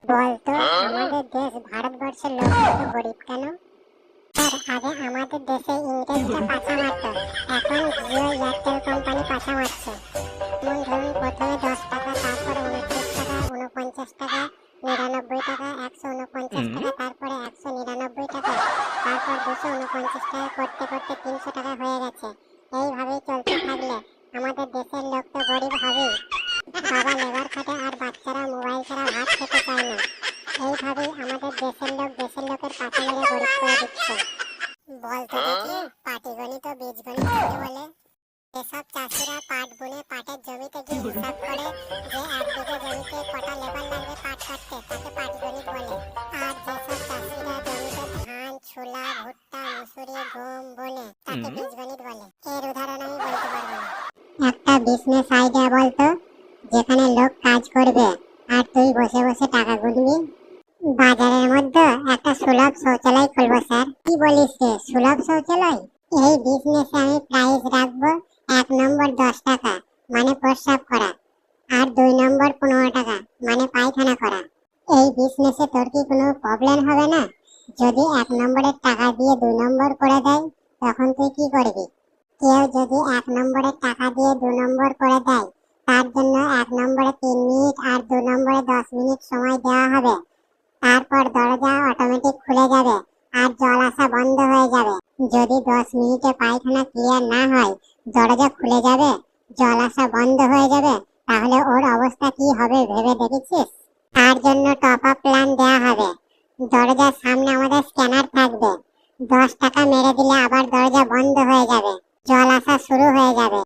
বলতো আমাদের দেশ ভারতবর্ষের লোক এত গরিব কেন? স্যার, আগে আমাদের দেশে ইংরেজরা পাছা মারতো, এখন জিও এয়ারটেল কোম্পানি পাছা মারছে। যেমন ধরুন, প্রথমে 10 টাকা, তারপর 29 টাকা, 49 টাকা, 99 টাকা, 149 টাকা, তারপরে 199 টাকা, তারপর 249 টাকা করতে করতে 300 টাকা হয়ে গেছে। এইভাবেই চলতে থাকলে আমাদের দেশের লোক তো গরিব হবেই। বাবা লেবার খাটে আর বাচ্চারা মোবাইল ছাড়া ভাত খেতে চায় না। এইভাবেই আমাদের দেশের লোক দেশের লোকের পাছা মেরে গরিব করে দিচ্ছে। বলতো দেখি, পাটিগণিত ও বীজগণিত কাকে বলে? যেসব চাষিরা পাট বুনে পাটের জমিতে গিয়ে হিসাব করে যে 1 বিঘে জমিতে কটা লেবার লাগবে পাট কাটতে, তাকে পাটিগণিত বলে। আর যেসব চাষিরা জমিতে ধান, ছোলা, ভুট্টা, মুসুরি, গম বোনে, তাকে বীজগণিত বলে। এর উদাহরণ আমি বলতে পারবো না। একটা বিজনেস আইডিয়া বলতো, যেখানে লোক কাজ করবে আর তুই বসে বসে টাকা গুনবি। বাজারের মধ্যে একটা সুলভ শৌচালয় খুলবো স্যার। কি বলিস রে, সুলভ শৌচালয়? এই বিজনেসে আমি প্রাইস রাখবো 1 নম্বর 10 টাকা, মানে প্রস্রাব করা, আর 2 নম্বর 15 টাকা, মানে পায়খানা করা। এই বিজনেসে তোর কি কোনো প্রবলেম হবে না? যদি 1 নম্বরের টাকা দিয়ে 2 নম্বর করে দেয়, তখন তুই কি করবি? কেউ যদি 1 নম্বরের টাকা দিয়ে 2 নম্বর করে দেয়, তার জন্য 1 নম্বরে 3 মিনিট আর 2 নম্বরে 10 মিনিট সময় দেওয়া হবে। তারপর দরজা অটোমেটিক খুলে যাবে আর জল আসা বন্ধ হয়ে যাবে। যদি 10 মিনিটে পায়খানা ক্লিয়ার না হয়, দরজা খুলে যাবে, জল আসা বন্ধ হয়ে যাবে, তাহলে ওর অবস্থা কি হবে ভেবে দেখেছিস? তার জন্য টপ আপ প্ল্যান দেওয়া হবে। দরজার সামনে আমাদের স্ক্যানার থাকবে। 10 টাকা মেরে দিলে আবার দরজা বন্ধ হয়ে যাবে, জল আসা শুরু হয়ে যাবে।